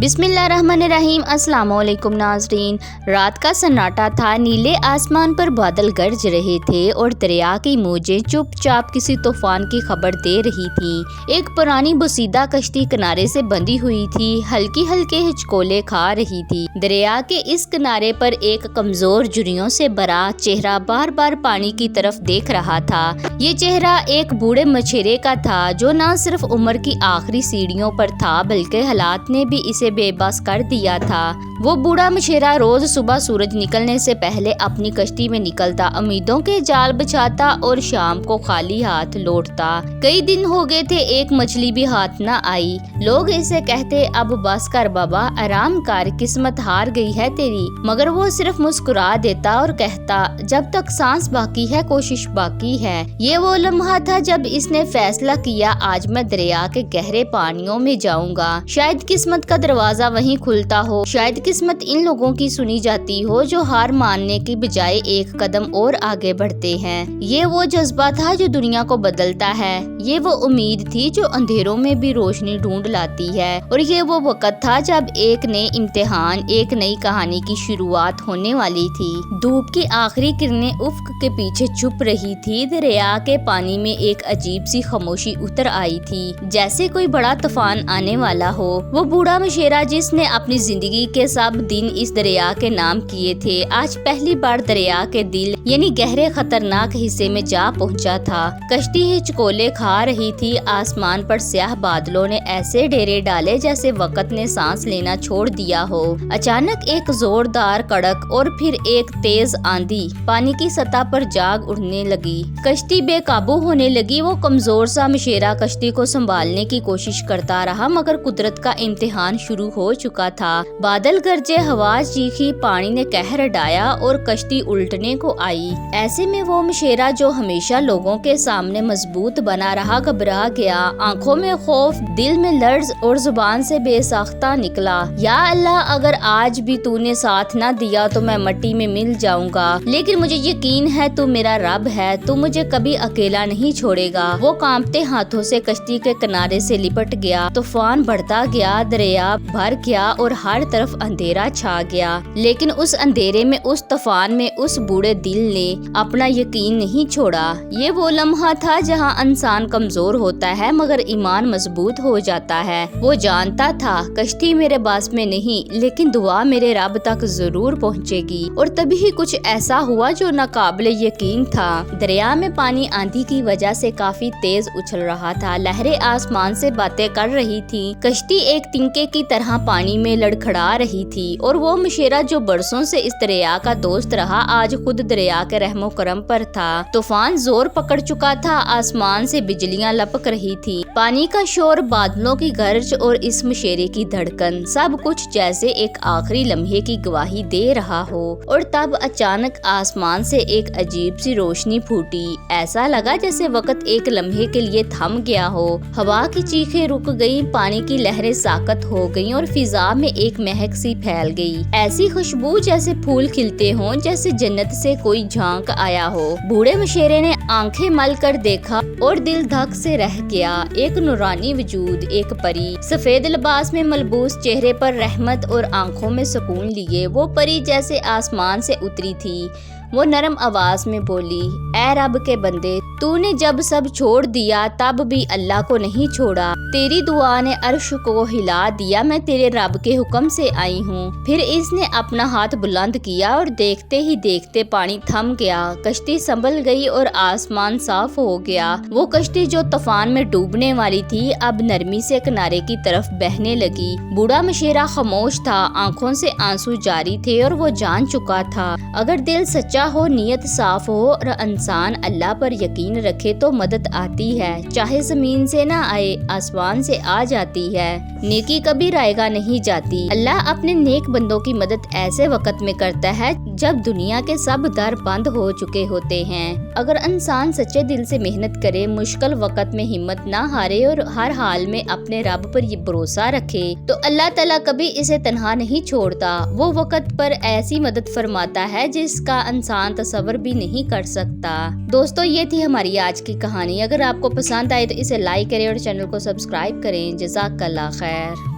बिस्मिल्लाहिर्रहमानिर्रहीम। अस्सलाम वालेकुम नाज़रीन। रात का सन्नाटा था, नीले आसमान पर बादल गरज रहे थे और दरिया की मौजें चुपचाप किसी तूफान की खबर दे रही थी। एक पुरानी बुसीदा कश्ती किनारे से बंधी हुई थी, हल्की हल्के हिचकोले खा रही थी। दरिया के इस किनारे पर एक कमजोर झुर्रियों से भरा चेहरा बार बार पानी की तरफ देख रहा था। ये चेहरा एक बूढ़े मछेरे का था जो न सिर्फ उम्र की आखिरी सीढ़ियों पर था बल्कि हालात ने भी इसे बेबस कर दिया था। वो बूढ़ा मछेरा रोज सुबह सूरज निकलने से पहले अपनी कश्ती में निकलता, उम्मीदों के जाल बिछाता और शाम को खाली हाथ लौटता। कई दिन हो गए थे, एक मछली भी हाथ न आई। लोग इसे कहते, अब बस कर बाबा, आराम कर, किस्मत हार गई है तेरी। मगर वो सिर्फ मुस्कुरा देता और कहता, जब तक सांस बाकी है कोशिश बाकी है। ये वो लम्हा था जब इसने फैसला किया, आज मैं दरिया के गहरे पानियों में जाऊंगा। शायद किस्मत का दरवाजा वहीं खुलता हो, शायद किस्मत इन लोगों की सुनी जाती हो जो हार मानने की बजाय एक कदम और आगे बढ़ते हैं। ये वो जज्बा था जो दुनिया को बदलता है। ये वो उम्मीद थी जो अंधेरों में भी रोशनी ढूंढ लाती है। और ये वो वक्त था जब एक नए इम्तिहान, एक नई कहानी की शुरुआत होने वाली थी। धूप की आखिरी किरणें उफ्क के पीछे छुप रही थी। दरिया के पानी में एक अजीब सी खामोशी उतर आई थी, जैसे कोई बड़ा तूफान आने वाला हो। वो बूढ़ा मछेरा जिसने अपनी जिंदगी के सब दिन इस दरिया के नाम किए थे, आज पहली बार दरिया के दिल यानी गहरे खतरनाक हिस्से में जा पहुंचा था। कश्ती हिचकोले खा रही थी। आसमान पर स्याह बादलों ने ऐसे डेरे डाले जैसे वक्त ने सांस लेना छोड़ दिया हो। अचानक एक जोरदार कड़क और फिर एक तेज आंधी पानी की सतह पर जाग उड़ने लगी। कश्ती बेकाबू होने लगी। वो कमजोर सा मछेरा कश्ती को संभालने की कोशिश करता रहा, मगर कुदरत का इम्तिहान शुरू हो चुका था। बादल गरजे, हवा चीखी, पानी ने कहर डाया और कश्ती उल्टने को आई। ऐसे में वो मछेरा जो हमेशा लोगों के सामने मजबूत बना रहा, घबरा गया। आंखों में खौफ, दिल में लर्ज और जुबान से बेसाख्ता निकला, या अल्लाह, अगर आज भी तूने साथ न दिया तो मैं मिट्टी में मिल जाऊंगा। लेकिन मुझे यकीन है तू मेरा रब है, तू मुझे कभी अकेला नहीं छोड़ेगा। वो कांपते हाथों से कश्ती के किनारे से लिपट गया। तूफान बढ़ता गया, दरिया भर गया और हर तरफ अंधेरा छा गया। लेकिन उस अंधेरे में, उस तूफान में, उस बूढ़े दिल ने अपना यकीन नहीं छोड़ा। ये वो लम्हा था जहाँ इंसान कमजोर होता है मगर ईमान मजबूत हो जाता है। वो जानता था कश्ती मेरे बस में नहीं, लेकिन दुआ मेरे रब तक जरूर पहुँचेगी। और तभी कुछ ऐसा हुआ जो नाकाबिले यकीन था। दरिया में पानी आंधी की वजह से काफी तेज उछल रहा था। लहरें आसमान से बातें कर रही थी। कश्ती एक तिनके की तरह पानी में लड़खड़ा रही थी। और वो मछेरा जो बरसों से इस दरिया का दोस्त रहा, आज खुद दरिया के रहमो करम पर था। तूफान जोर पकड़ चुका था, आसमान से बिजलियां लपक रही थी। पानी का शोर, बादलों की गरज और इस मछेरे की धड़कन, सब कुछ जैसे एक आखिरी लम्हे की गवाही दे रहा हो। और तब अचानक आसमान से एक अजीब सी रोशनी फूटी। ऐसा लगा जैसे वक्त एक लम्हे के लिए थम गया हो। हवा की चीखें रुक गई, पानी की लहरें साकत हो गईं और फिजा में एक महक सी फैल गई। ऐसी खुशबू जैसे फूल खिलते हों, जैसे जन्नत से कोई झांक आया हो। बूढ़े मछेरे ने आंखें मल कर देखा और दिल धक से रह गया। एक नूरानी वजूद, एक परी, सफेद लिबास में मलबूस, चेहरे पर रहमत और आंखों में सुकून लिए। वो परी जैसे आसमान से उतरी थी। वो नरम आवाज में बोली, ऐ रब के बंदे, तूने जब सब छोड़ दिया तब भी अल्लाह को नहीं छोड़ा। तेरी दुआ ने अर्श को हिला दिया, मैं तेरे रब के हुक्म से आई हूँ। फिर इसने अपना हाथ बुलंद किया और देखते ही देखते पानी थम गया। कश्ती संभल गई और आसमान साफ हो गया। वो कश्ती जो तूफान में डूबने वाली थी, अब नरमी से किनारे की तरफ बहने लगी। बूढ़ा मछेरा खामोश था, आंखों से आंसू जारी थे और वो जान चुका था, अगर दिल सच्चा हो, नियत साफ हो और इंसान अल्लाह पर यकीन रखे तो मदद आती है। चाहे जमीन से ना आए, आसमान से आ जाती है। नेकी कभी रायगा नहीं जाती। अल्लाह अपने नेक बंदों की मदद ऐसे वक्त में करता है जब दुनिया के सब दर बंद हो चुके होते हैं। अगर इंसान सच्चे दिल से मेहनत करे, मुश्किल वक्त में हिम्मत ना हारे और हर हाल में अपने रब पर ये भरोसा रखे, तो अल्लाह ताला कभी इसे तन्हा नहीं छोड़ता। वो वक्त पर ऐसी मदद फरमाता है जिसका इंसान तसव्वुर भी नहीं कर सकता। दोस्तों, ये थी हमारी आज की कहानी। अगर आपको पसंद आए तो इसे लाइक करें और चैनल को सब्सक्राइब करें। जज़ाकल्लाह खैर।